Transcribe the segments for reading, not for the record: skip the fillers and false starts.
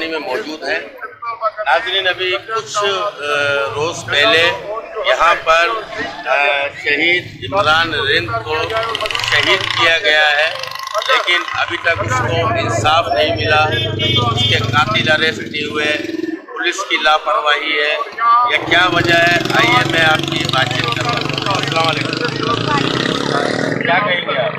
राजधानी में मौजूद हैं। नाज़रीन, अभी कुछ रोज़ पहले यहाँ पर शहीद इमरान रिंद को शहीद किया गया है, लेकिन अभी तक उसको इंसाफ नहीं मिला। उसके कातिल अरेस्ट नहीं हुए, पुलिस की लापरवाही है या क्या वजह है? आइए मैं आपकी बातचीत करता हूँ। अस्सलाम वालेकुम, क्या कहेंगे आप?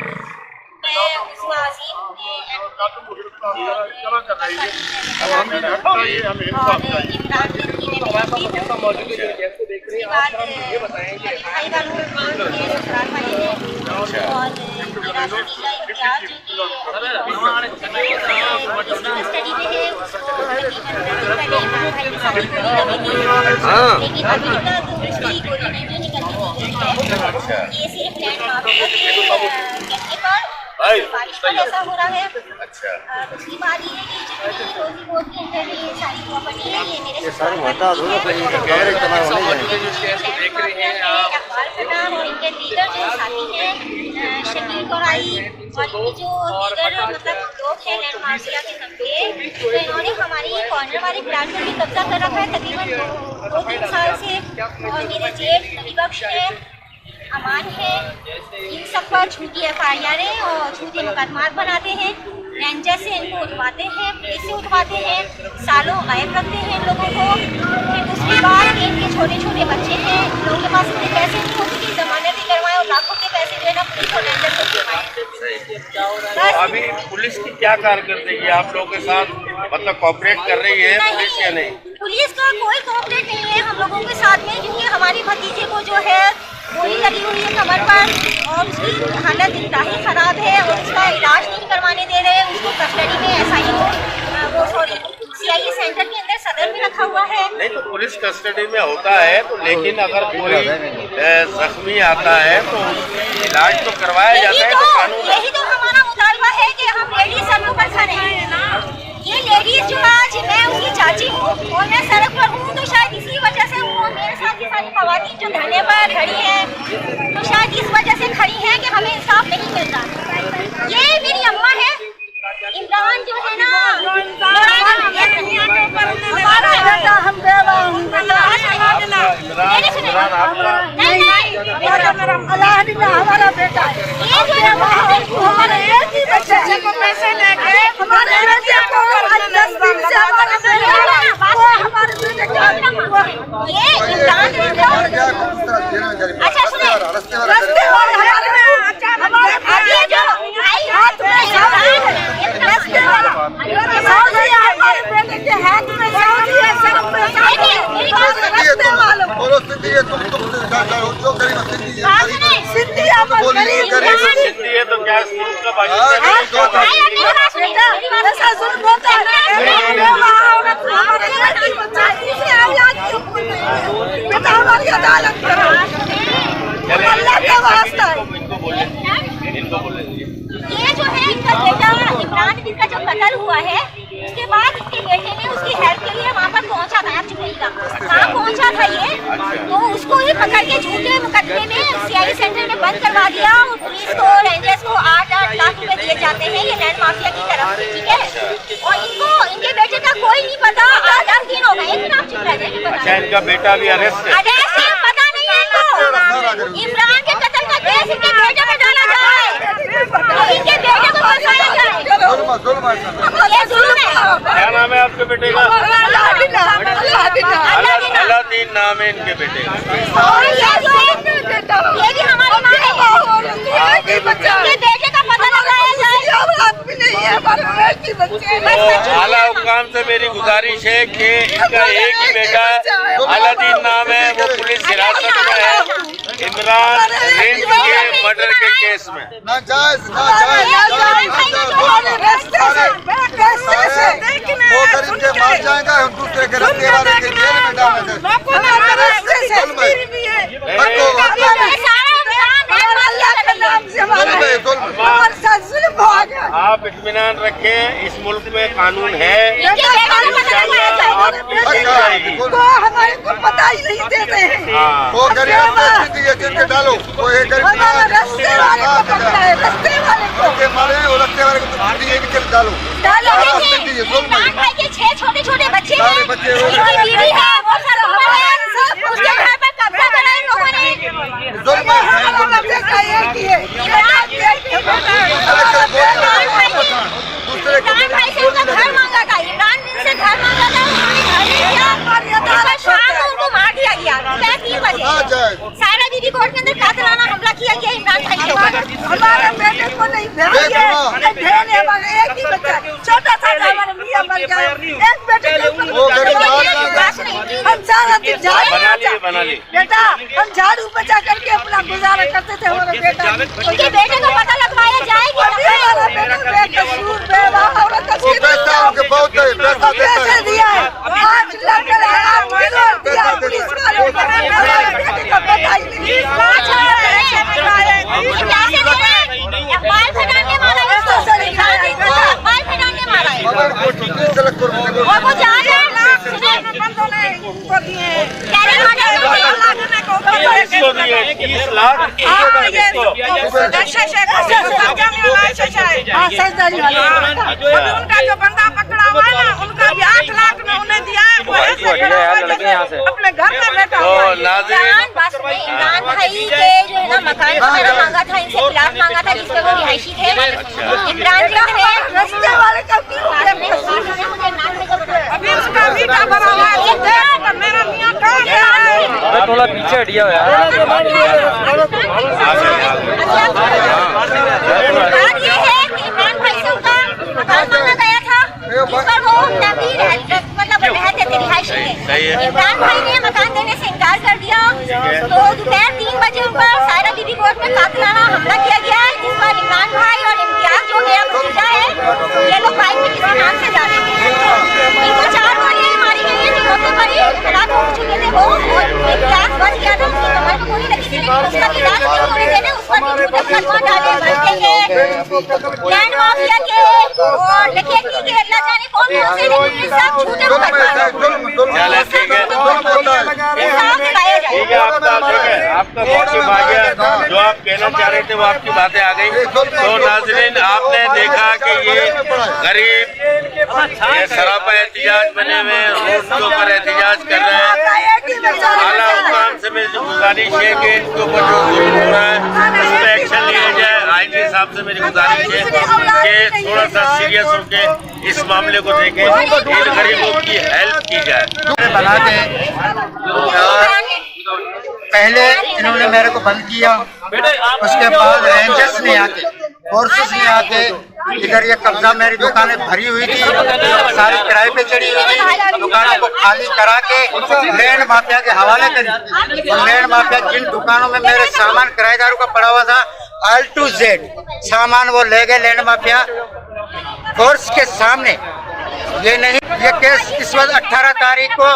बारिश पर ऐसा हो रहा है। अच्छा, दूसरी बात ये है कि जितनी थोड़ी बहुत की इंटरव्यू सारी प्रॉपर्टी है ये मेरे ससुराल वालों का नाम और इनके लीडर जो साथी हैं शकील गौराई और इनके जो लीडर मतलब लोग हैं लैंड माफिया के सबके, तो इन्होंने हमारी कॉर्नर वाली प्लाट पर भी कब्जा कर रखा है तकरीबन 2-3 साल से। और मेरे जेठ नबी बख्श है, अमान है, इन सब पर झूठी FIR और झूठे मुकदमात बनाते हैं। रेंजर से इनको उठवाते हैं, पुलिस से उठवाते हैं, सालों गायब रखते हैं इन लोगों को। फिर दूसरी बात इनके छोटे छोटे बच्चे हैं, लोगों के पास इतने पैसे नहीं होते कि जमानत करवाएं और लाखों के पैसे जो है ना पुलिस और रेंजर को दिखाएं। तो अभी पुलिस की क्या कारकर्दगी है आप लोगों के साथ? मतलब कोऑपरेट कर रही है पुलिस या नहीं? पुलिस का कोई कोऑपरेट नहीं है हम लोगों के साथ में, क्योंकि हमारी भतीजे को जो है गोली लगी हुई है कमर पर और उसकी हालत इंतहाई ख़राब है और उसका इलाज नहीं करवाने दे रहे हैं। उसको कस्टडी में CIE सेंटर के अंदर सदर में रखा हुआ है। नहीं तो पुलिस कस्टडी में होता है तो, लेकिन अगर कोई जख्मी आता है तो उसकी इलाज तो करवाया जाता है। तो कानून यही तो हमारा मुतालबा है कि हम लेडीज सब लोग पर खड़े हैं। ये लेडीज जो आज मैं उसकी चाची हूँ और मैं सड़क पर हूँ, तो शायद इसी वजह से वो मेरे साथ ये सारी खवातीन जो धरने पर खड़ी है तो शायद इस वजह से खड़ी है कि हमें इंसाफ नहीं मिल रहा। ये मेरी अम्मा है, इमरान जो है ना हमारा बेटा हमारे एक ही बच्चे को पैसे लेके हमारे बेटे को ये इमरान अच्छा सुने रस्ते हमारे जो हमारे बेटे के हाथ में सिद्धि है तो क्या इनको बोलेंगे। ये जो है इनका बेटा इमरान जिसका जो कत्ल हुआ है उसके बाद इसके बेटे ने उसकी हेल्प के लिए वहाँ पर पहुँचा था, वहाँ पहुँचा था ये, तो उसको ही पकड़ के झूठे मुकदमे में CIE सेंटर में बंद करवा दिया और पुलिस को रेंजर्स को 8-8 लाख रुपए दिए जाते हैं ये लैंड माफिया की तरफ से, ठीक है। और इनको इनके बेटे का कोई नहीं पता, 10 दिन हो गए इतना चुप रह गए। अच्छा, इनका बेटा भी अरेस्ट है? पता नहीं है इनको, इमरान के कत्ल का केस इनके बेटे में डाला जाए, इनके बेटे को फंसाया जाए। ये जुल्म है। क्या नाम है आपके बेटे का? अलादीन नाम है इनके बेटे का। और ये भी हमारी माँ है, इनके बेटे का पता लगाया जाए। आला हुकाम से मेरी गुजारिश है कि इनका एक ही बेटा अलादीन नाम है, वो पुलिस हिरासत में है इमरान रिंद के मर्डर के केस में। वो गरीब के मार जाएगा, हम दूसरे के रखने वाले के जेल में डालेंगे। आप इत्मीनान रखें, इस मुल्क में कानून है हमारे बेटे को हमारे को पता ही नहीं देते हैं। वो गरीब दिए जिनके डालो वो एक गरीब रास्ते वाले को पकड़ा है, रास्ते वाले को मारे और रस्ते वाले को दिए कि डालो इमरान भाई के 6 छोटे-छोटे बच्चे हैं, उनकी बीवी है, वो सब उम्र है, उसके घर पर कब्जा करा इन लोगों ने। हमारा बेटा एक ही है, इमरान भाई से उनका घर मांगा था, इमरान से घर मांगा था, उन्होंने घर नहीं दिया, शाम को उनको मार दिया गया 3 बजे। सायरा दीदी कोर्ट के अंदर कातिलाना हमला किया गया इमरान भाई के ऊपर। हमारे बेटे को नहीं भेजे, एक ही बच्चा छोटा था हमारे मियां मर गए, एक बेटे के हम सारा दिन झाड़ू बेटा हम झाड़ू बचा करके अपना गुजारा करते थे। हमारे बेटा उनके बेटे को पता लगवाया जाएगा। हमारा बेटा बेकसूर बेवाह औरत पैसे दिया है, 5 लाख दिया पुलिस वालों को, हमारे बेटे को पता ही नहीं। अखबार फैलाने वाला है, अखबार फैलाने वाला है। और वो जा रहे हैं बंदों ने उनको दिए उनका जो बंदा पकड़ा हुआ है ना, उनका भी 8 लाख में उन्हें दिया है। वो ऐसे अपने घर में बैठा हुआ है। इमरान भाई के जो है ना मकान वगैरह मांगा था, इनसे प्लाट मांगा था जिसपे वो रिहायशी थे। इमरान जो है रस्ते वाले का अभी उसका मीठा भरा हुआ है, मेरा मियां कहाँ गया है? थोड़ा पीछे हटिया हुआ है। बात ये है कि इमरान भाई से उनका मकान मांगा गया था, जिस पर वो मतलब रहते थे रिहायशी में। इमरान भाई ने मकान देने से इनकार कर दिया, तो दोपहर 3 बजे उन पर सायरा बीबी कोर्ट में कातिलाना हमला किया गया है, जिस पर इमरान भाई और इम्तियाज जो मेरा भतीजा है, ये लोग बाइक में किसी नाम से जा रहे थे। इनको 4 गोलियां मारी गई हैं, मौके पर ही हलाक हो चुके थे वो, और इम्तियाज बच गया था, उसकी कमर में गोली लगी थी, लेकिन उसका इलाज नहीं होने देने उस पर भी झूठे मुकदमा डाले बच्चे के, लैंड माफिया के और डकैती के, अल्लाह जाने कौन कौन से, लेकिन ये सब झूठे मुकदमा आपका बहुत भाग्य, जो आप कहना चाह रहे थे वो आपकी बातें आ गई। तो नाज़रीन, आपने देखा कि ये गरीब ये सरापा एहतिजाज बने हुए रोड के ऊपर एहतिजाज कर रहे हैं। आला हुकाम से मेरी गुजारिश है कि इनके ऊपर जो जुल्म हो रहा है उस पर एक्शन लिया जाए। आईजी साहब से मेरी गुजारिश है कि थोड़ा सा सीरियस होकर इस मामले को देखें, इन गरीबों की हेल्प की जाए। बना के पहले इन्होंने मेरे को बंद किया, उसके बाद रेंजर्स ने आके फोर्सेस ने आके इधर ये कब्जा, मेरी दुकानें भरी हुई थी, सारी किराए पे चढ़ी हुई थी, दुकानों को खाली करा के लैंड माफिया के हवाले करी। और लैंड माफिया जिन दुकानों में मेरे सामान किराएदारों का पड़ा हुआ था A to Z सामान वो ले गए लैंड माफिया फोर्स के सामने। ये नहीं, ये केस इस वक्त 18 तारीख को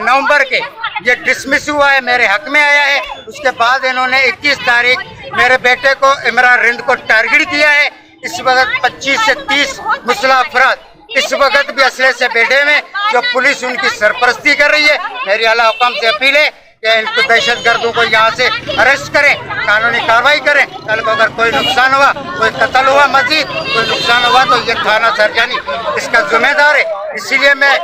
नवंबर के ये डिसमिस हुआ है, मेरे हक में आया है। उसके बाद इन्होंने 21 तारीख मेरे बेटे को इमरान रिंद को टारगेट किया है। इस वक्त 25 से 30 मुसल्ह अफराद इस वक्त भी असले से बैठे में, जो पुलिस उनकी सरपरस्ती कर रही है। मेरी आला हुकाम से अपील है कि इनको दहशतगर्दों को यहाँ से अरेस्ट करें, कानूनी कार्रवाई करें। कल को अगर कोई नुकसान हुआ, कोई कत्ल हुआ, मजीद कोई नुकसान हुआ, तो ये थाना सरजानी इसका जिम्मेदार है। इसीलिए मैं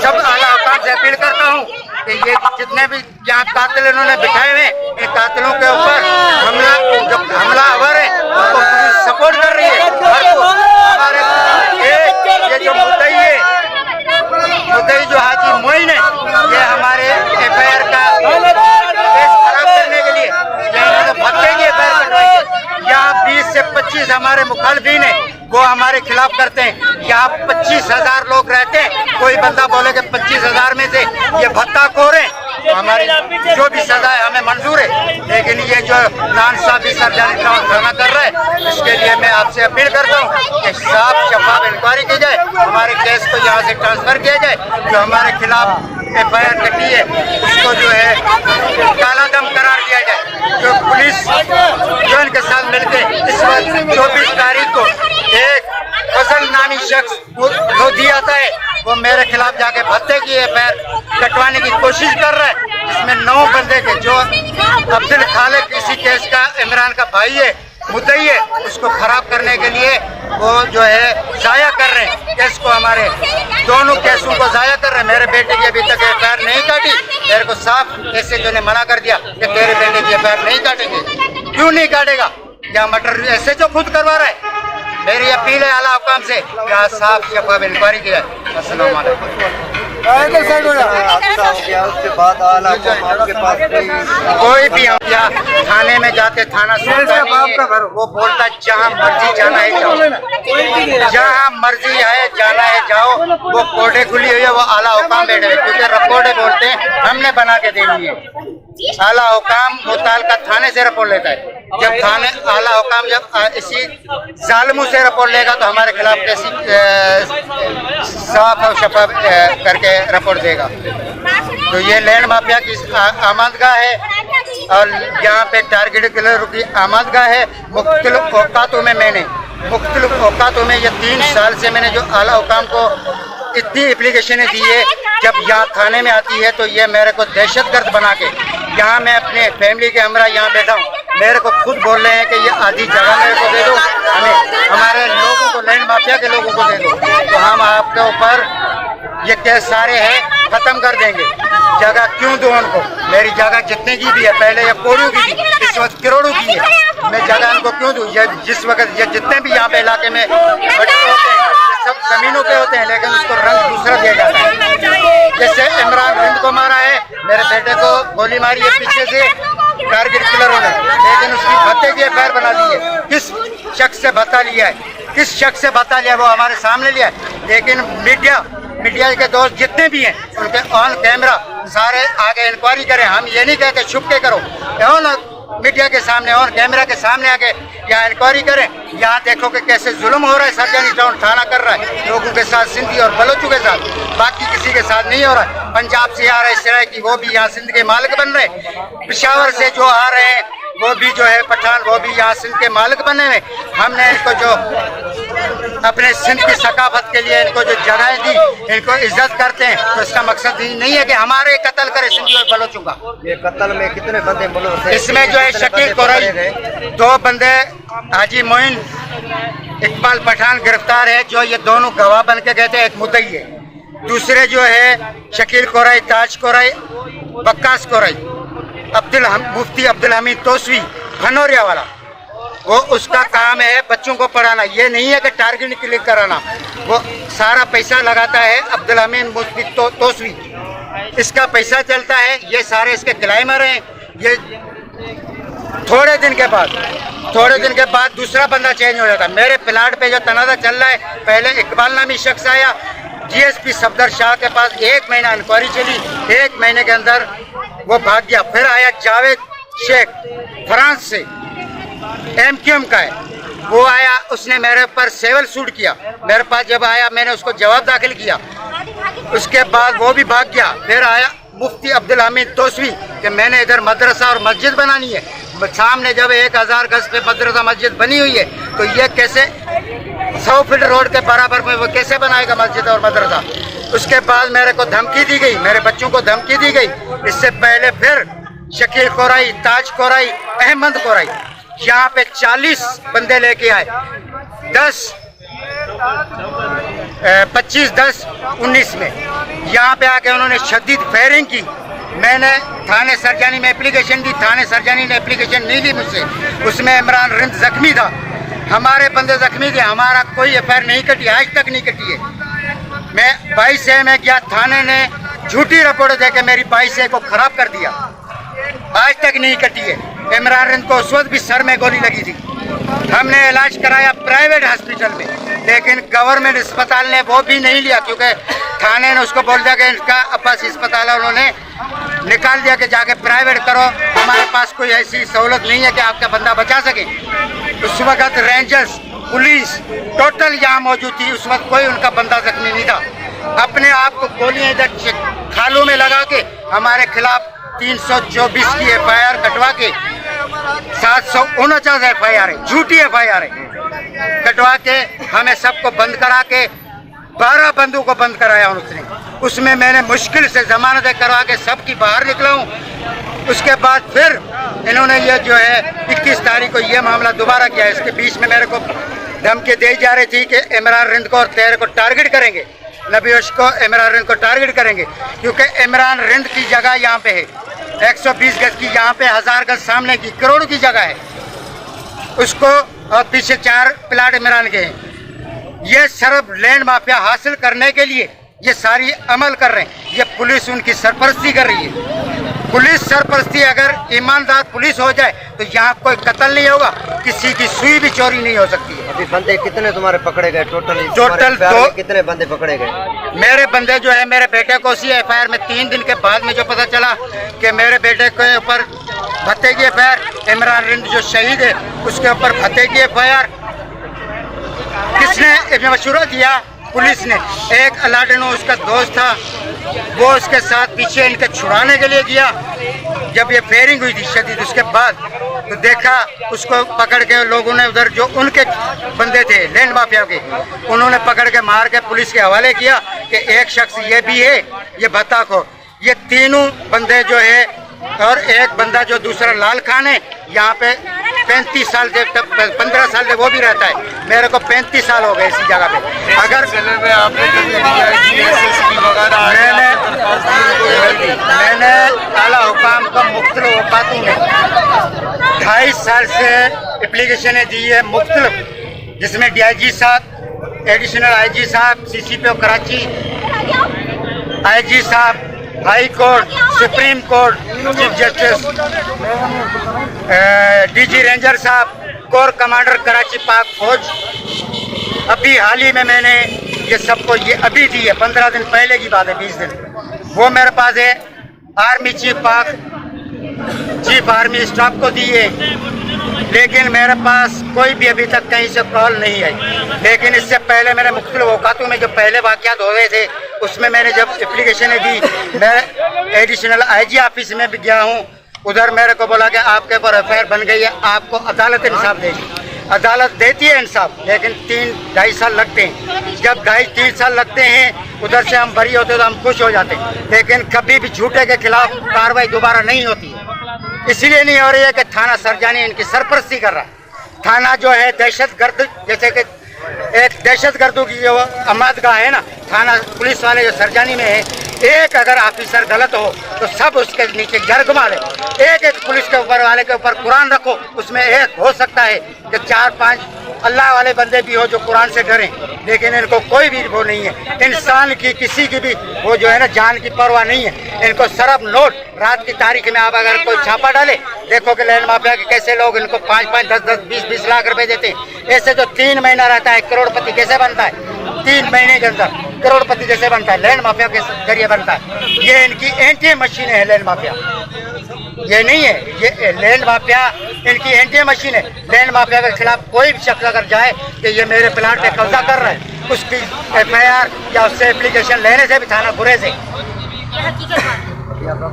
सब आला हुकाम से अपील करता हूँ कि ये जितने भी यहाँ कातिल इन्होंने बिठाए हुए, इन कातिलों के ऊपर हमला, जो हमलावर है उनको पुलिस सपोर्ट कर रही है। हमारे ये जो मुद्दई है, मुद्दई जो हाजी मोइन है, ये हमारे FIR का केस खराब करने के लिए भगेंगे। यहाँ 20 से 25 हमारे मुखालफिन है, वो हमारे खिलाफ करते हैं। यहाँ 25,000 लोग रहते हैं, कोई बंदा बोले कि 25,000 में से ये भत्ताखोर है, तो हमारी जो भी सजा है हमें मंजूर है। लेकिन ये जो नाइंसाफी सरजानी थाना कर रहा है, इसके लिए मैं आपसे अपील करता हूँ कि साफ शफाफ इंक्वायरी की जाए, हमारे केस को यहाँ से ट्रांसफर किया जाए। जो हमारे खिलाफ FIR कटी है उसको जो है काला दम करार दिया जाए। जो पुलिस जो इनके साथ मिलके इस वक्त 24 तारीख को एक फजल नामी शख्स जो दिया था है, वो मेरे खिलाफ साहब जाके भत्ते की एफआईआर कटवाने की कोशिश कर रहे हैं, जिसमें 9 बंदे के, जो अब्दुल खालिक किसी केस का इमरान का भाई है, मुद्दई है, उसको खराब करने के लिए वो जो है जाया कर रहे हैं केस को, हमारे दोनों केसों को जाया कर रहे हैं। मेरे बेटे की अभी तक एफआईआर नहीं काटी। मेरे को साफ एसएचओ ने मना कर दिया कि तेरे बेटे की एफआईआर नहीं काटेंगे। क्यों नहीं काटेगा? या मटर एसएचओ खुद करवा रहा है। मेरी अपील है आला हुकाम से, क्या साफ शफाफ इंक्वायरी किया है। अस्सलाम वालेकुम। उसके बाद आला हुकाम आपके पास कोई भी हम या थाने में जाते, थाना सुनता नहीं है, वो बोलता जहाँ मर्जी जाना है जाओ, जहाँ मर्जी है जाना है जाओ। वो कोर्टें खुली हुई है, वो आला हुकाम बैठे हुए, क्योंकि रिपोर्टें बोलते हैं हमने बना के देनी है। आला हुकाम मुताल्लिका थाने से रिपोर्ट लेता है। जब थाने आला हुकाम जब इसी जालिमों से रिपोर्ट लेगा तो हमारे खिलाफ कैसी साफ और शफाफ करके रिपोर्ट देगा। तो ये लैंड माफिया की आमदगाह है और यहाँ पे टारगेट किलर की आमदगाह है। मुख्तलिफ औकातों में ये 3 साल से मैंने जो आला हुकाम को इतनी एप्लीकेशनें दी है, जब यहाँ थाने में आती है तो ये मेरे को दहशतगर्द बना के, यहाँ मैं अपने फैमिली के हमरा यहाँ बैठा हूँ, मेरे को खुद बोल रहे हैं कि ये आधी जगह मेरे को दे दो, हमें हमारे लोगों को, लैंड माफिया के लोगों को दे दो, तो हम आपके ऊपर ये केस सारे हैं खत्म कर देंगे। जगह क्यों दो उनको? मेरी जगह जितने की भी है, पहले ये करोड़ों की थी, इस वक्त करोड़ों की है। मैं जगह उनको क्यों दूँ? जिस वक्त ये जितने भी यहाँ पे इलाके में बड़े होते हैं सब जमीनों पे होते हैं, लेकिन उसको रंग दूसरा दिया जाता है। जैसे इमरान रिंद को मारा है, मेरे बेटे को गोली मारी है पीछे से टारगेट किलरों ने, लेकिन उसकी भत्ते की एफआईआर बना दी है। किस शख्स से भत्ता लिया है, किस शख्स से भत्ता लिया, वो हमारे सामने लिया है। लेकिन मीडिया के दोस्त जितने भी हैं उनके ऑन कैमरा सारे आगे इंक्वायरी करें। हम ये नहीं कहते छुप के करो, मीडिया के सामने और कैमरा के सामने आके यहाँ इंक्वायरी करें। यहाँ देखो कि कैसे जुल्म हो रहा है। सर्जनी टाउन थाना कर रहा है लोगों के साथ, सिंधी और बलोचों के साथ, बाकी किसी के साथ नहीं हो रहा है। पंजाब से आ रहे इस तरह की, वो भी यहाँ सिंध के मालिक बन रहे हैं। पेशावर से जो आ रहे हैं वो भी जो है पठान, वो भी यहाँ सिंध के मालिक बने हुए। हमने इनको जो अपने सिंध की सकाफत के लिए इनको जो जगह दी, इनको इज्जत करते हैं, तो इसका मकसद ही नहीं है कि हमारे कत्ल करे सिंधी और बलोचों का। ये कत्ल में कितने बंदे मुलव्वस हैं? इसमें जो है शकील कोरई, 2 बंदे हाजी मोइन इकबाल पठान गिरफ्तार है, जो ये दोनों गवाह बन के गए थे। एक मुद्दई है, दूसरे जो है शकील कोरई, ताज कोरई, बक्कास कोरई, मुफ्ती अब्दुल हमीद तोसवी खनौरिया वाला, वो उसका काम है बच्चों को पढ़ाना। ये नहीं है कि टारगेट क्लिक कराना। वो सारा पैसा लगाता है अब्दुल हमीद मुफ्ती तोसवी, इसका पैसा चलता है। ये सारे इसके क्लाइमर हैं। ये थोड़े दिन के बाद दूसरा बंदा चेंज हो जाता है। मेरे प्लाट पे जो तनाज़ा चल रहा है, पहले इकबाल नामी शख्स आया जीएसपी सफदर शाह के पास, 1 महीना इंक्वायरी चली, 1 महीने के अंदर वो भाग गया। फिर आया जावेद शेख फ्रांस से, MQM का है, वो आया, उसने मेरे ऊपर सिविल सूट किया। मेरे पास जब आया मैंने उसको जवाब दाखिल किया, उसके बाद वो भी भाग गया। फिर आया मुफ्ती अब्दुल हमीद तोसवी कि मैंने इधर मदरसा और मस्जिद बनानी है। सामने जब 1000 गज पे मदरसा मस्जिद बनी हुई है, तो ये कैसे 100 फीट रोड के बराबर में वो कैसे बनाएगा मस्जिद और मदरसा? उसके बाद मेरे को धमकी दी गई, मेरे बच्चों को धमकी दी गई। इससे पहले फिर शकील कोरई, ताज कोरई, अहमद कोरई, यहाँ पे 40 बंदे लेके आए। 25/10/19 में यहाँ पे आके उन्होंने शदीद फायरिंग की। मैंने थाने सरजानी में एप्लीकेशन दी, थाने सरजानी ने एप्लीकेशन नहीं ली मुझसे। उसमें इमरान रिंद जख्मी था, हमारे बंदे जख्मी थे, हमारा कोई एफआईआर नहीं कटी, आज तक नहीं कटी है। मैं 22 से मैं गया, थाने ने झूठी रिपोर्ट देके मेरी 22 से को खराब कर दिया, आज तक नहीं कटी है। इमरान रिंद को उस वक्त भी सर में गोली लगी थी। हमने इलाज कराया प्राइवेट हॉस्पिटल में, लेकिन गवर्नमेंट अस्पताल ने वो भी नहीं लिया, क्योंकि थाने ने उसको बोल दिया कि इनका अपस अस्पताल है, उन्होंने निकाल दिया कि जाके प्राइवेट करो, हमारे पास कोई ऐसी सहूलत नहीं है कि आपका बंदा बचा सके। उस वक्त रेंजर्स, पुलिस टोटल यहाँ मौजूद थी, उस वक्त कोई उनका बंदा जख्मी नहीं था। अपने आप को गोलियां इधर खालों में लगा के हमारे खिलाफ 324 की एफआईआर कटवा के 749 एफआईआर है, झूठी एफआईआर है, कटवा के हमें सबको बंद करा के 12 बंदों को बंद कराया उसने। उसमें मैंने मुश्किल से जमानत करवा के सबकी बाहर निकला हूँ। उसके बाद फिर इन्होंने ये जो है 21 तारीख को ये मामला दोबारा किया। इसके बीच में मेरे को धमकी दी जा रही थी कि इमरान रिंद को और तेरे को टारगेट करेंगे, नबीश को इमरान रिंद को टारगेट करेंगे, क्योंकि इमरान रिंद की जगह यहाँ पे है 120 गज की, यहाँ पे 1000 गज सामने की करोड़ की जगह है उसको, और पीछे 4 प्लाट इमरान के हैं। ये सिर्फ लैंड माफिया हासिल करने के लिए ये सारी अमल कर रहे हैं। ये पुलिस उनकी सरपरस्ती कर रही है। पुलिस सरपरस्ती, अगर ईमानदार पुलिस हो जाए तो यहाँ कोई कत्ल नहीं होगा, किसी की सुई भी चोरी नहीं हो सकती है। अभी बंदे कितने तुम्हारे पकड़े गए टोटल 2 कितने बंदे पकड़े गए? मेरे बंदे जो है, मेरे बेटे को उसी एफआईआर में 3 दिन के बाद में जो पता चला कि मेरे बेटे के ऊपर भत्ते की एफआईआर, इमरान रिंद जो शहीद है उसके ऊपर भत्ते की एफआईआर, किसने मशवरा दिया? पुलिस ने। एक अलाडनो उसका दोस्त था, वो उसके साथ पीछे इनके छुड़ाने के लिए गया। जब ये फेयरिंग हुई थी शदीद, उसके बाद तो देखा उसको पकड़ के लोगों ने, उधर जो उनके बंदे थे लैंड माफिया के, उन्होंने पकड़ के मार के पुलिस के हवाले किया कि एक शख्स ये भी है, ये बता को। ये तीनों बंदे जो है, और एक बंदा जो दूसरा लाल खान है, यहाँ पे 35 साल से 15 साल से वो भी रहता है। मेरे को 35 साल हो गए इसी जगह पे। अगर मैंने आला हुकाम को मुख्तलिफ औकातों में 2.5 साल से एप्लीकेशनें दी है मुख्तलिफ, जिसमें DIG साहब, एडिशनल IG साहब, CCPO कराची, IG साहब, high court, supreme court, chief justice, DG ranger साहब, कोर कमांडर कराची पाक फौज। अभी हाल ही में मैंने ये सबको ये अभी दी है, 15 दिन पहले की बात है, 20 दिन, वो मेरे पास है। आर्मी चीफ पाक, चीफ आर्मी स्टाफ को दी है, लेकिन मेरे पास कोई भी अभी तक कहीं से कॉल नहीं आई। लेकिन इससे पहले मेरे मुख्तलिफ औकातों में जो पहले वाक़यात हो गए थे, उसमें मैंने जब एप्लीकेशनें दी, मैं एडिशनल IG ऑफिस में भी गया हूँ। उधर मेरे को बोला कि आपके ऊपर FIR बन गई है, आपको अदालत इंसाफ देगी। अदालत देती है इंसाफ, लेकिन 3-2.5 साल लगते हैं। जब 2.5-3 साल लगते हैं, उधर से हम बरी होते तो हम खुश हो जाते हैं, लेकिन कभी भी झूठे के खिलाफ कार्रवाई दोबारा नहीं होती। इसलिए नहीं हो रही है कि थाना सरजानी इनकी सरपरस्ती कर रहा है। थाना जो है दहशतगर्द, जैसे कि एक दहशतगर्दों की जो अमादगाह है ना, थाना पुलिस वाले जो सरजानी में है, एक अगर ऑफिसर गलत हो तो सब उसके नीचे जर घुमा ले। एक पुलिस के ऊपर वाले के ऊपर कुरान रखो, उसमें एक हो सकता है कि 4-5 अल्लाह वाले बंदे भी हो जो कुरान से डरें, लेकिन इनको कोई भी वो नहीं है। इंसान की किसी की भी वो जो है ना जान की परवाह नहीं है। इनको सरफ नोट, रात की तारीख में आप अगर कोई छापा डाले, देखो कि लैंड माफिया के कैसे लोग इनको 5-5, 10-10, 20-20 लाख रुपए देते हैं। ऐसे जो 3 महीना रहता है, करोड़पति कैसे बनता है? 3 महीने के अंदर करोड़पति जैसे बनता है, लैंड माफिया के जरिए बनता है। ये इनकी एंटी मशीन है लैंड माफिया, ये नहीं है, ये लैंड माफिया इनकी एंटी मशीन है। लैंड माफिया के खिलाफ कोई भी शख्स अगर जाए कि ये मेरे प्लाट पे कब्जा कर रहा है, उसकी FIR या उससे एप्लीकेशन लेने से भी थाना बुरे से।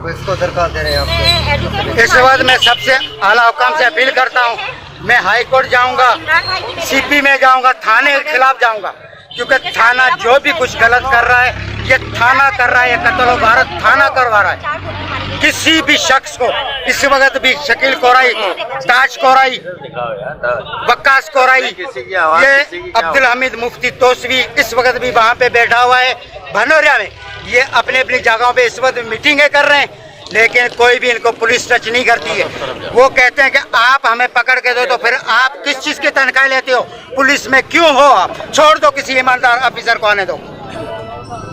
इसको दरखास्त दे रहे हैं आपको। इस वक्त मैं सबसे आला हुकाम से अपील करता हूँ, मैं हाई कोर्ट जाऊँगा, CP में जाऊँगा, थाने के खिलाफ जाऊँगा, क्योंकि थाना जो भी कुछ गलत कर रहा है, ये थाना कर रहा है। ये कत्ल भारत थाना करवा रहा है। किसी भी शख्स को इस वक्त भी शकील कोराई, ताज कोराई, वक्कास कोराई, ये अब्दुल हमीद मुफ्ती तोसवी इस वक्त भी वहाँ पे बैठा हुआ है भनोरिया में। ये अपनी अपनी जगहों पे इस वक्त मीटिंगें कर रहे हैं, लेकिन कोई भी इनको पुलिस टच नहीं करती है। वो कहते हैं कि आप हमें पकड़ के दो, तो फिर आप किस चीज़ की तनख्वाह लेते हो? पुलिस में क्यों हो आप? छोड़ दो, किसी ईमानदार ऑफिसर को आने दो।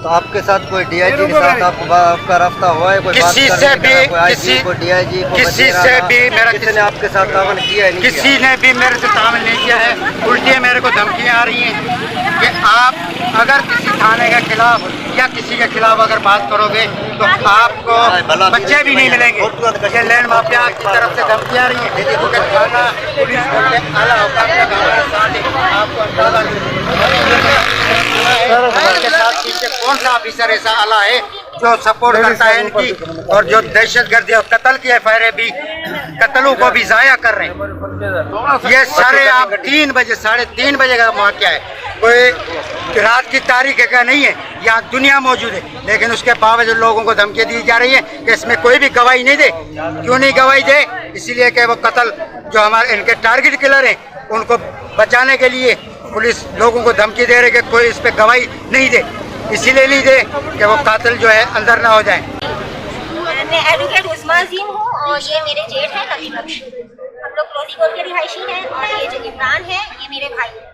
तो आपके साथ कोई DIG के साथ आपका रास्ता हुआ है? कोई किसी से भी, किसी से भी मेरा, किसी ने आपके साथ तावन किया है? किसी ने भी मेरे से तावन नहीं किया है। उल्टी मेरे को धमकियाँ आ रही हैं कि आप अगर किसी थाने के खिलाफ या किसी के खिलाफ अगर बात करोगे तो आपको बच्चे भी नहीं मिलेंगे। ये लैंड माफिया की तरफ से धमकी आ रही है, क्योंकि थाना पुलिस आला हुकाम का हमारे साथ है। आपको अंदाजा के साथ पीछे कौन सा ऑफिसर ऐसा आला है जो सपोर्ट करता है इनकी, और जो दहशतगर्दी और कत्ल की FIR भी, कत्लों को भी जाया कर रहे हैं। ये सारे आप 3 बजे, 3:30 बजे का वाक़या है। कोई रात की तारीख का नहीं है, यहाँ दुनिया मौजूद है, लेकिन उसके बावजूद लोगों को धमकी दी जा रही है कि इसमें कोई भी गवाही नहीं दे। क्यों नहीं गवाही दे? इसीलिए कि वो कत्ल जो हमारे इनके टारगेट किलर हैं उनको बचाने के लिए पुलिस लोगों को धमकी दे रही है कि कोई इस पर गवाही नहीं दे, इसीलिए नहीं दे कि वो कातिल जो है अंदर ना हो जाए। मैं एडवोकेट उस्मा अजीम हूँ और ये मेरे जेठ हैं नबी बख्श। हम लोग क्लोजी कोर्ट के रिहायशी हैं और ये जो इमरान है ये मेरे भाई हैं।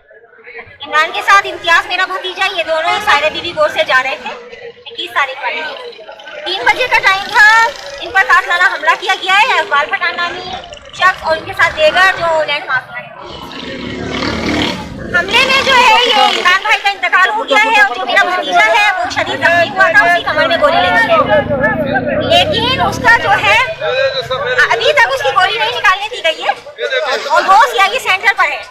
इमरान के साथ इम्तियाज मेरा भतीजा, ये दोनों सायरा बीबी कोर्ट से जा रहे थे 21 तारीख वाले 3 बजे का टाइम था। इन पर कातलाना हमला किया गया है अकबाल पठान नामी शख्स और इनके साथ देगर जो लैंड माफिया है। हमले में जो है ये इमरान भाई का इंतकाल हो गया है और जो मेरा भतीजा है वो शदीद जख्मी हुआ था, उसकी कमर में गोली लगी है, लेकिन उसका जो है अभी तक उसकी गोली नहीं निकालने दी गई है और वो सीआईए सेंटर पर है।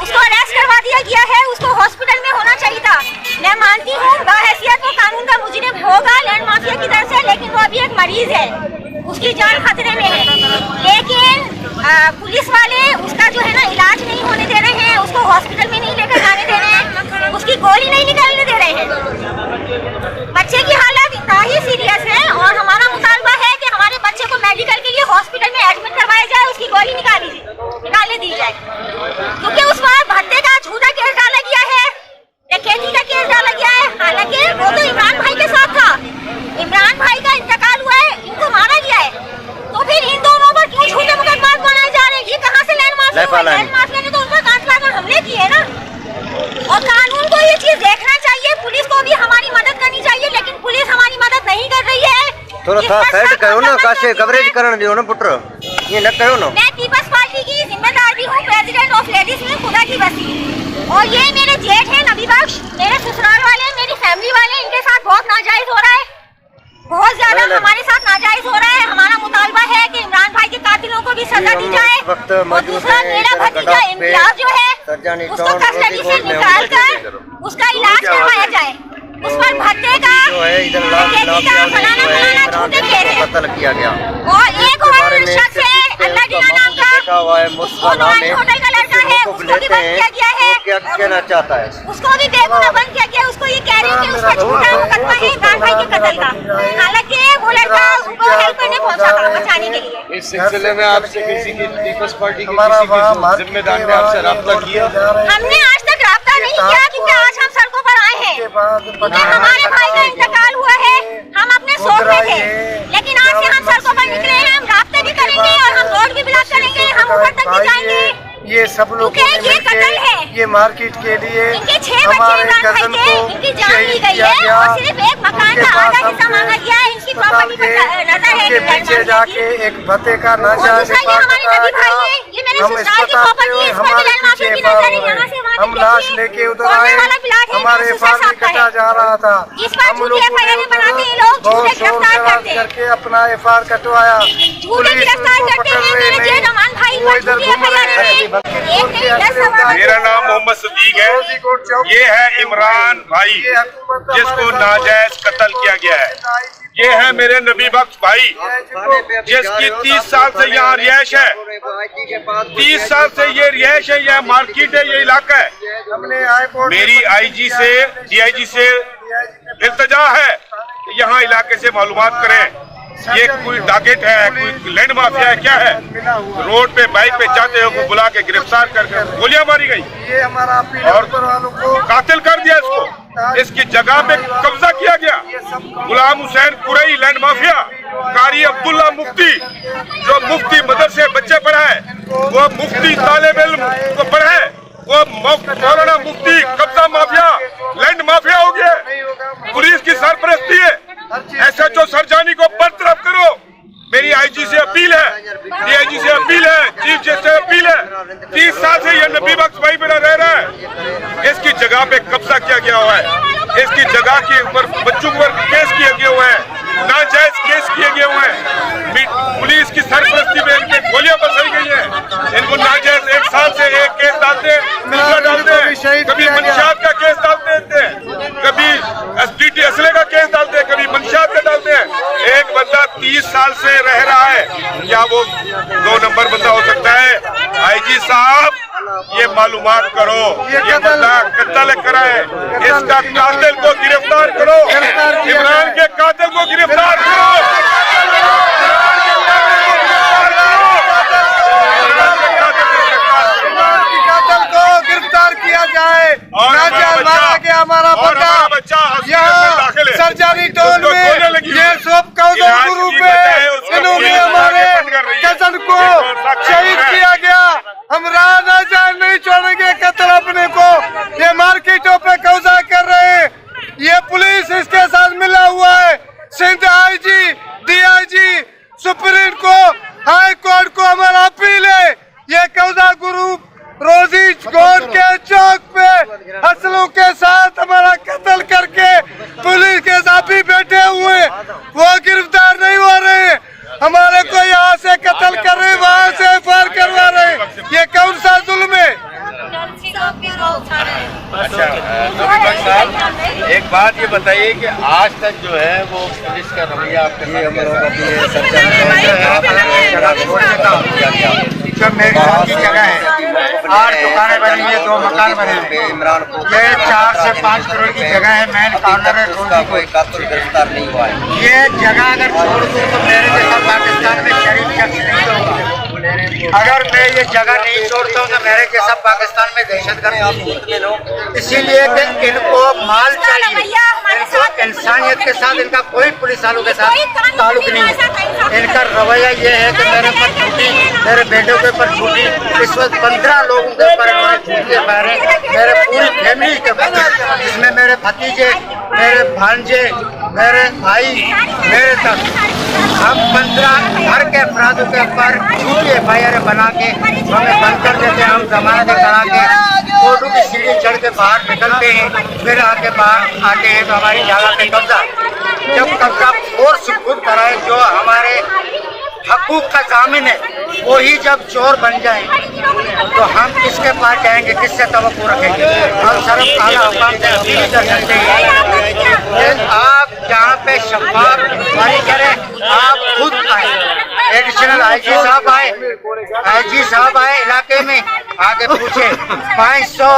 उसको अरेस्ट करवा दिया गया है, उसको हॉस्पिटल में होना चाहिए था। मैं मानती हूँ बाहैसियत वो कानून का मुजरिम होगा लैंड माफिया की तरफ से, लेकिन वो अभी एक मरीज है, उसकी जान खतरे में है, लेकिन पुलिस वाले उसका जो है ना इलाज नहीं होने दे रहे हैं, उसको हॉस्पिटल में नहीं लेकर जाने दे रहे हैं, उसकी गोली नहीं निकालने दे रहे हैं। बच्चे की हालत इतना ही सीरियस है और हमारा मुतालबा है कि हमारे बच्चे को मेडिकल के लिए हॉस्पिटल में एडमिट करवाया जाए, उसकी गोली निकालने दी जाए, क्योंकि उस पर भत्ते का झूठा केस डाला गया है, डकैती का केस डाला गया है। हालांकि वो तो इमरान भाई के साथ था, इमरान भाई का इंतकाल हुआ है, इनको मारा गया है, तो फिर इन दोनों पर क्यों झूठे मुकदमा बनाए जा रहे हैं? ये कहाँ से लैंड माफिया ने तो उन पर कातलाना हमले किए ना। और कानून को ये चीज देखना चाहिए, पुलिस को भी हमारी मदद करनी चाहिए, लेकिन पुलिस हमारी मदद नहीं कर रही है। थोड़ा सा साइड करो ना, काशे कवरेज करने दियो ना पुत्र, ये न करो ना। मैं पीपल्स पार्टी की जिम्मेदार भी हूँ, प्रेसिडेंट ऑफ लेडीज में खुदा की बस्ती, और ये मेरे जेठ हैं नबी बख्श, मेरे ससुराल वाले, मेरी फैमिली वाले, इनके साथ बहुत नाजायज हो रहा है, बहुत ज्यादा हमारे साथ नाजायज हो रहा है। हमारा मुतालबा है कि इमरान भाई के कातिलों को भी सजा दी जाए और दूसरा मेरा भतीजा इम्तियाज जो है उसको कस्टडी से निकाल कर उसका इलाज करवाया जाए, उस पर भत्ते का फलाना झूठे केस किया गया। और एक और शख्स है अल्लाह दीना नाम का, होटल का लड़का है, उसको भी बंद किया गया है, क्या कहना चाहता है? उसको भी बेगुनाह बंद किया गया। उसको ये कह रहे हैं कि उसका झूठा मुकदमा है इमरान भाई के कत्ल का, हालांकि वो लड़का उनको हेल्प करने पहुंचा था बचाने के लिए। इस सिलसिले में आपसे किसी की पीपल्स पार्टी की किसी जिम्मेदार ने आपसे रब्ता किया? हमने आज तक रब्ता नहीं किया, क्योंकि आज हम सड़कों पर आए हैं, क्योंकि हमारे भाई का इंतकाल हुआ है, हम अपने शोक में थे, लेकिन आज से हम सड़कों पर निकले हैं, हम रास्ते भी करेंगे और हम रोड भी ब्लॉक करेंगे, हम ऊपर तक भी जाएंगे। ये सब लोग ये कत्ल है, ये मार्केट के लिए इनके 6 बच्चे इमरान भाई के, इनकी जान ली गई है और सिर्फ एक मकान का आधा हिस्सा मांगा गया है, इनकी प्रॉपर्टी पर नजर है। पीछे जाके एक भत्ते का और दूसरा ये हमारे नबी भाई है, ये मेरे ससुराल की प्रॉपर्टी है, इस पर लैंड माफिया की नजर है, यहाँ से वहाँ हम लाश लेके उधर आए, हमारे फार्म में कटा जा रहा था, इस पर झूठे एफआईआर बनाते हैं लोग, झूठे गिरफ्तार करते हैं, करके अपना एफआईआर कटवाया, झूठे गिरफ्तार करते हैं। मेरे जेठ अमान भाई को झूठे एफआईआर में मेरा नाम मोहम्मद सदीक है, ये है इमरान भाई जिसको नाजायज कत्ल किया गया है, ये है मेरे नबी बख्श भाई जिसकी 30 साल से यहाँ रिहाइश है, 30 साल से ये रिहाइश है, यह मार्केट है, ये इलाका है। मेरी आईजी से डीआईजी से इल्तजा है कि यहाँ इलाके से मालूमात करें, ये कोई टारगेट है, कोई लैंड माफिया है, क्या है? रोड पे बाइक पे जाते हो बुला के गिरफ्तार करके गोलियां मारी गई, ये हमारा और कातिल कर दिया इसको, इसकी जगह पे कब्जा किया गया। गुलाम हुसैन कुरैशी लैंड माफिया, कारी अब्दुल्ला मुफ्ती जो मुफ्ती मदरसे बच्चे पढ़ाए, वो मुफ्ती तालिब इल्म को पढ़ाए, वो मौलाना मुफ्ती कब्जा माफिया लैंड माफिया हो गया। पुलिस की सरपरस्ती है, SHO सरजानी को बरतरफ करो। मेरी आईजी से अपील है, डीआईजी से अपील है, चीफ जस्टिस से अपील है। 30 साल से ये नबी बख्श भाई मेरा रह रहा है, इसकी जगह पे कब्जा किया गया हुआ है, इसकी जगह के ऊपर बच्चों पर केस किए गए हुए हैं, नाजायज केस किए गए हुए हैं। पुलिस की सरपरस्ती में इनके गोलियां बरसाई गई हैं, इनको नाजायज 1 साल से एक केस डालते हैं, दूसरा डालते हैं, कभी मंशियात का केस डालते हैं, कभी SDT असले का केस डालते हैं, कभी मंशियात का डालते हैं। एक बंदा 30 साल से रह रहा है, क्या वो 2 नंबर बंदा हो सकता है? आईजी साहब ये मालूमात करो, ये बंदा कत्ल करा है, इसका कातिल को गिरफ्तार करो, इमरान के कातिल को गिरफ्तार करो, कातिल को गिरफ्तार किया जाए। मारा गया हमारा बच्चा यहाँ सरजारी टोल में, ये सब कौजों ग्रुप है, इन्होंने हमारे कजन को शहीद किया गया। हम राह जान नहीं छोड़ेंगे कत्ल अपने को। ये मार्केटों पे कब्जा कर रहे हैं, ये पुलिस इसके साथ मिला हुआ है। Sindh IG, DIG, supreme court, high court को हमारा अपील है, ये कब्जा ग्रुप रोजी कोर्ट के चौक पे असलों के साथ हमारा कत्ल करके पुलिस के साथ भी बैठे हुए, वो गिरफ्तार नहीं हो रहे। हमारे को यहाँ से कत्ल कर रहे, वहाँ से फार करवा रहे, ये कौन सा जुल्म है? अच्छा नबी साहब, एक बात ये बताइए कि आज तक जो है वो पुलिस का रवैया आपके जो मेरी की जगह है, 8 दुकानें बनी है, 2 मकान बने हैं, ये 4 से 5 करोड़ की जगह है। मेन कॉर्नर है, कोई कातिल गिरफ्तार नहीं हुआ है। ये जगह अगर छोड़ दूँ तो मेरे जैसा पाकिस्तान में शरीफ शख्स नहीं होगा। अगर मैं ये जगह नहीं छोड़ता हूँ तो मेरे जैसा पाकिस्तान में दहशतगर्द। इसीलिए कि इनको माल चाहिए, इनको इंसानियत के साथ इनका कोई पुलिस वालों के साथ ताल्लुक नहीं है। इनका रवैया ये है कि मेरे पर छुट्टी, मेरे बेटों के ऊपर छुट्टी, इस वक्त 15 लोगों के ऊपर इन्होंने छुट्टी मारे, मेरे पूरी फैमिली के ऊपर, जिसमें मेरे भतीजे, मेरे भांजे, मेरे भाई, मेरे तक हम 15 घर के अपराधों के ऊपर झूठी FIR बना के हमें बंद कर देते हैं। हम जमानत करा के कोर्टों की सीढ़ी चढ़ के बाहर निकलते हैं, फिर आके बाहर आते हैं तो हमारी जगह पे कब्जा, जब कब्जा फोर्स खुद कराए जो हमारे हकूक का जामिन है, वही जब चोर बन जाए तो हम किसके पास जाएंगे, किससे तवक्कुल रखेंगे? हम सिर्फ आला हुकाम से अपील कर सकते हैं, आप जहाँ पे शफाफ इंक्वायरी करें, आप खुद आए। एडिशनल आईजी साहब आए इलाके में, आगे पूछे 500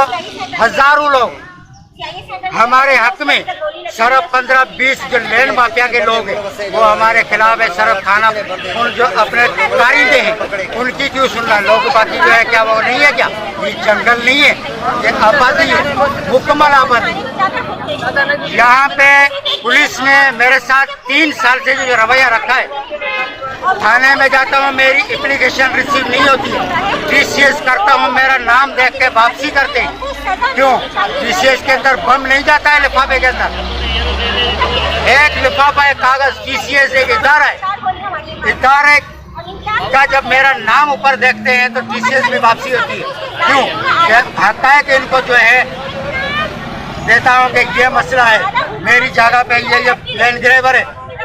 हजारों लोग हमारे हक में, सिर्फ 15-20 जो लैंड माफिया के लोग हैं वो हमारे खिलाफ है। सिर्फ थाना उन जो अपने कारिंदे हैं उनकी क्यों सुन रहा है? लोग बाकी जो है क्या वो नहीं है क्या? ये जंगल नहीं है, ये आबादी है, मुकम्मल आबादी। यहाँ पे पुलिस ने मेरे साथ 3 साल से जो रवैया रखा है, थाने में जाता हूँ मेरी एप्लीकेशन रिसीव नहीं होती है, TCS करता हूँ मेरा नाम देख के वापसी करते हैं। क्यों? TCS के अंदर बम नहीं जाता है लिफाफे के अंदर, एक लिफाफा है कागज। TCS एक इदारा है, इदारे का जब मेरा नाम ऊपर देखते हैं तो TCS में वापसी होती है। क्यों? भागता है कि इनको जो है देता हूँ कि ये मसला है, मेरी जगह पे ये लैंड ग्रेवर है,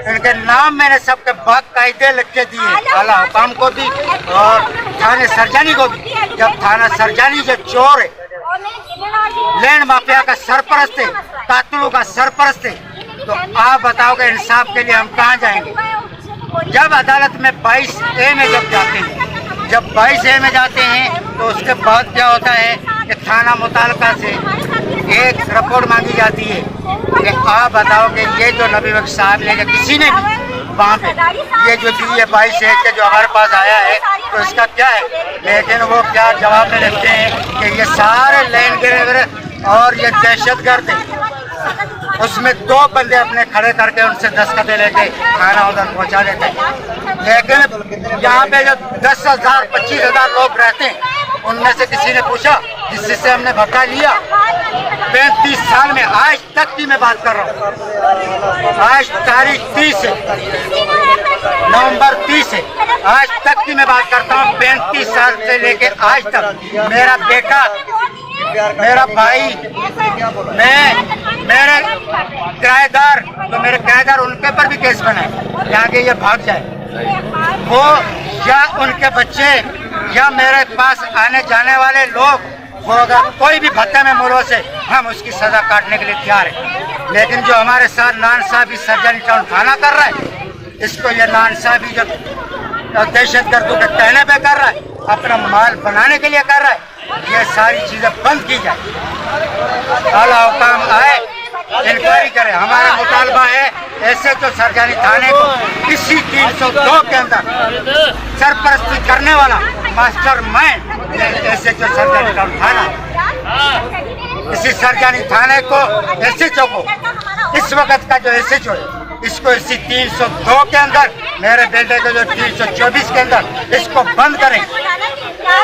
इनके नाम मैंने सबके बाकायदे लिख के दिए, आला हुकाम को भी और थाने सरजानी को भी। जब थाना सरजानी जो चोर है, लैंड माफिया का सरपरस्त है, कातिलों का सरपरस्त है, तो आप बताओ कि इंसाफ के लिए हम कहाँ जाएंगे? जब अदालत में 22A में जब जाते हैं, जब 22A में जाते हैं तो उसके बाद क्या होता है कि थाना मुतालका से एक रिपोर्ट मांगी जाती है कि आप बताओ कि ये जो नबी बख्श साहब ने किसी ने भी वहाँ पे ये जो दी है 22A के जो हमारे पास आया है तो इसका क्या है? लेकिन वो क्या जवाब में लिखते हैं कि ये सारे लैंड ग्रेवर और ये दहशतगर्द है। उसमें 2 बंदे अपने खड़े करके उनसे दस्तखत लेके खाना उधर पहुँचा देते हैं। लेकिन यहाँ पे जो 10,000-25,000 लोग रहते हैं उनमें से किसी ने पूछा, जिससे हमने भत्ता लिया 35 साल में, आज तक की मैं बात कर रहा हूँ, आज तारीख 30 है, नवंबर 30 है, आज तक की मैं बात करता हूँ। 35 साल से लेके आज तक मेरा बेटा, मेरा भाई, मेरे किराएदार, तो मेरे किराएदार उनके पर भी केस बना है, आगे ये भाग जाए वो या उनके बच्चे या मेरे पास आने जाने वाले लोग, वो अगर कोई भी भत्ते में मुलवस है हम उसकी सजा काटने के लिए तैयार है। लेकिन जो हमारे साथ नानसाबी सर्जनी टाउन थाना कर रहा है, इसको ये नानसाबी जो दहशतगर्दों के कहने पे कर रहा है, अपना माल बनाने के लिए कर रहा है, ये सारी चीजें बंद की जाए, आला हुकाम आए, इंक्वायरी करे। हमारा मुतालबा है ऐसे तो सरकारी थाने को इसी 302 के अंदर सरपरस्ती करने वाला मास्टरमाइंड ऐसे जो सरकारी थाना, इसी सरकारी थाने को एसएचओ को, इस वक्त का जो एसएचओ है इसको इसी 302 के अंदर, मेरे बेटे को जो 324 के अंदर इसको बंद करें।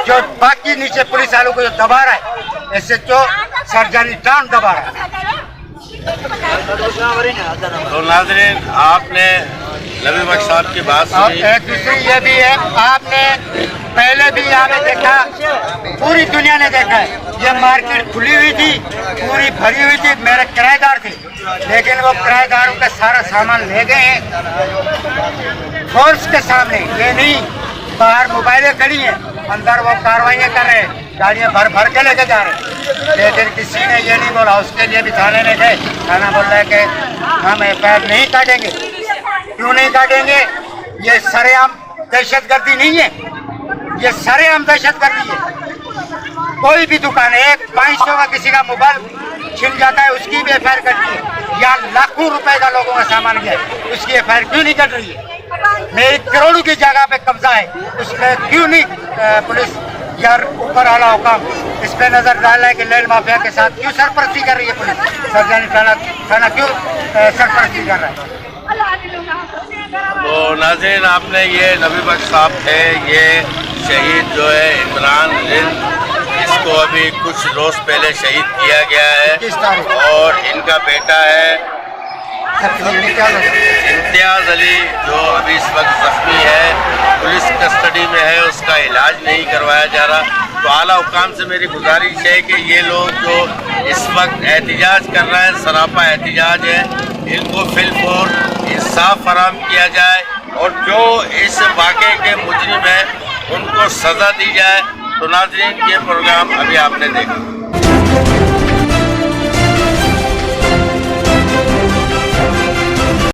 जो बाकी नीचे पुलिस वालों को जो दबा रहा है एसएचओ सरजानी टाउन दबा रहा है। तो नाज़रीन, आपने नबी बख्श साहब की बात और सुनी। एक दूसरी ये भी है, आपने पहले भी यहाँ पे देखा, पूरी दुनिया ने देखा है, ये मार्केट खुली हुई थी, पूरी भरी हुई थी, मेरे किराएदार थे, लेकिन वो किराएदारों का सारा सामान ले गए हैं फोर्स के सामने। ये नहीं बाहर मोबाइलें खड़ी हैं, अंदर वो कार्रवाइयाँ कर रहे हैं, गाड़ियाँ भर भर के लेके जा रहे हैं, लेकिन किसी ने ये नहीं बोला। उसके लिए भी थाने में गए, थाना बोल रहा है कि हम FIR नहीं काटेंगे। क्यों नहीं काटेंगे? ये सरेआम दहशतगर्दी नहीं है, ये सरेआम दहशतगर्दी है। कोई भी दुकान है, एक 500 का किसी का मोबाइल छिन जाता है, उसकी भी FIR करती है। यहाँ लाखों रुपए का लोगों का सामान गया है, उसकी FIR क्यों नहीं कर रही है? मेरी करोड़ों की जगह पे कब्जा है, उसमें क्यों नहीं पुलिस यार ऊपर आला हुकाम इस पे नजर डाला है कि लैंड माफिया के साथ क्यों सरपरस्ती कर रही है पुलिस? सरजानी थाना क्यों सरपरस्ती कर रहा है? तो नाज़रीन, आपने ये नबी बख्श साहब थे, ये शहीद जो है इमरान रिंद, इसको अभी कुछ रोज पहले शहीद किया गया है, और इनका बेटा है इम्तियाज़ अली जो अभी इस वक्त जख्मी है, पुलिस कस्टडी में है, उसका इलाज नहीं करवाया जा रहा। तो आला हुकाम से मेरी गुजारिश है कि ये लोग जो इस वक्त एहतिजाज कर रहे हैं, सरापा एहतिजाज है, इनको फिलफौर इंसाफ फराहम किया जाए, और जो इस वाक़े के मुजरिम हैं उनको सज़ा दी जाए। तो नाज़रीन, ये प्रोग्राम अभी आपने देखा।